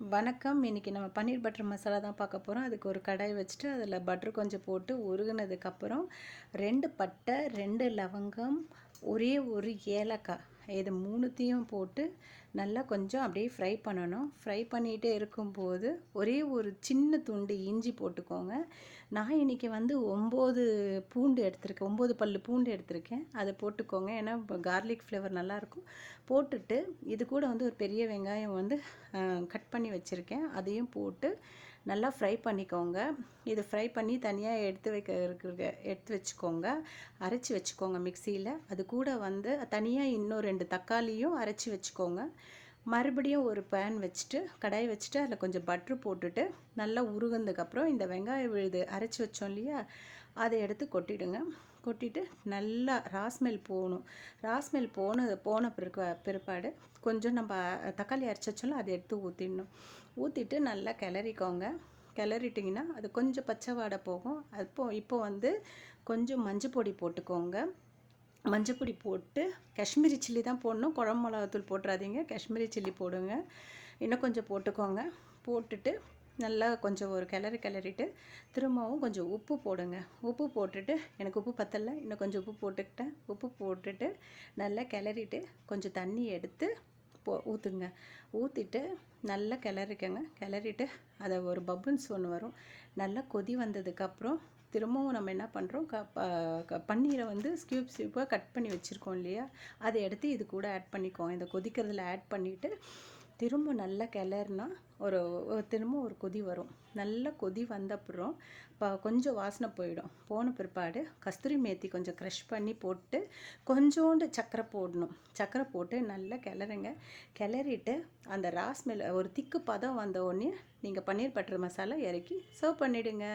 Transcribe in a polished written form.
வணக்கம். இன்றைக்கி நம்ம பன்னீர் பட்டர் மசாலா தான் பார்க்க போகிறோம். அதுக்கு ஒரு கடாய் வச்சுட்டு அதில் பட்டர் கொஞ்சம் போட்டு உருகுனதுக்கப்புறம் 2 பட்டை, 2 லவங்கம், ஒரே ஒரு ஏலக்காய் இது 3த்தையும் போட்டு நல்லா கொஞ்சம் அப்படியே ஃப்ரை பண்ணணும். ஃப்ரை பண்ணிகிட்டே இருக்கும்போது ஒரே ஒரு சின்ன துண்டு இஞ்சி போட்டுக்கோங்க. நான் இன்றைக்கி 9 பூண்டு எடுத்திருக்கேன், 9 பல்லு பூண்டு எடுத்திருக்கேன். அதை போட்டுக்கோங்க. ஏன்னா இப்போ கார்லிக் ஃப்ளேவர் நல்லாயிருக்கும். போட்டுட்டு இது கூட ஒரு பெரிய வெங்காயம் கட் பண்ணி வச்சுருக்கேன். அதையும் போட்டு நல்லா ஃப்ரை பண்ணிக்கோங்க. இது ஃப்ரை பண்ணி தனியாக எடுத்து வச்சுக்கோங்க. அரைச்சி வச்சுக்கோங்க மிக்சியில். அது கூட தனியாக இன்னும் 2 தக்காளியும் அரைச்சி வச்சுக்கோங்க. மறுபடியும் ஒரு பேன் வச்சுட்டு கடாய் வச்சுட்டு அதில் கொஞ்சம் பட்ரு போட்டுட்டு நல்லா உருகுனதுக்கப்புறம் இந்த வெங்காயம் விழுது அரைச்சி வச்சோம் இல்லையா, அதை எடுத்து கொட்டிடுங்க. கொட்டிட்டு நல்லா ராஸ்மெல் போகணும். ராஸ்மெல் போன பிற்பாடு கொஞ்சம் நம்ம தக்காளி அரைச்சி வச்சோம்ல, அதை எடுத்து ஊற்றிடணும். ஊற்றிட்டு நல்லா கிளறிக்கோங்க. கிளறிட்டிங்கன்னா அது கொஞ்சம் பச்சை வாடை போகும். இப்போ கொஞ்சம் மஞ்சள் பொடி போட்டுக்கோங்க. மஞ்சள் பொடி போட்டு காஷ்மீரி சில்லி தான் போடணும், குழம்பு மிளகாத்தூள் போட்டுறாதீங்க. காஷ்மீரி சில்லி போடுங்க. இன்னும் கொஞ்சம் போட்டுக்கோங்க. போட்டுட்டு நல்லா கொஞ்சம் ஒரு கிளறிட்டு திரும்பவும் கொஞ்சம் உப்பு போடுங்க. உப்பு போட்டுட்டு எனக்கு உப்பு பத்தலை, இன்னும் கொஞ்சம் உப்பு போட்டுக்கிட்டேன். உப்பு போட்டுட்டு நல்லா கிளறிட்டு கொஞ்சம் தண்ணி எடுத்து ஊற்றுங்க. ஊற்றிட்டு நல்லா கிளறிக்கங்க. கிளறிட்டு அதை ஒரு பபுள்ஸ் ஒன்று வரும். நல்லா கொதி வந்ததுக்கப்புறம் திரும்பவும் நம்ம என்ன பண்ணுறோம், பன்னீரை ஸ்கியூப்பாக கட் பண்ணி வச்சுருக்கோம் இல்லையா, அதை எடுத்து இது கூட ஆட் பண்ணிக்கோங்க. இந்த கொதிக்கிறதுல ஆட் பண்ணிவிட்டு திரும்ப நல்லா கிளறுனா திரும்ப ஒரு கொதி வரும். நல்லா கொதி வந்தப்புறம் கொஞ்சம் வாசனை போன பிற்பாடு கஸ்தூரி மேத்தி கொஞ்சம் க்ரஷ் பண்ணி போட்டு கொஞ்சோண்டு சர்க்கரை போடணும். சர்க்கரை போட்டு நல்லா கிளறுங்க. கிளறிட்டு அந்த ராஸ்மெல் ஒரு திக்கு பதம் வந்த உடனே நீங்கள் பன்னீர் பட்டர் மசாலா இறக்கி சர்வ் பண்ணிவிடுங்க.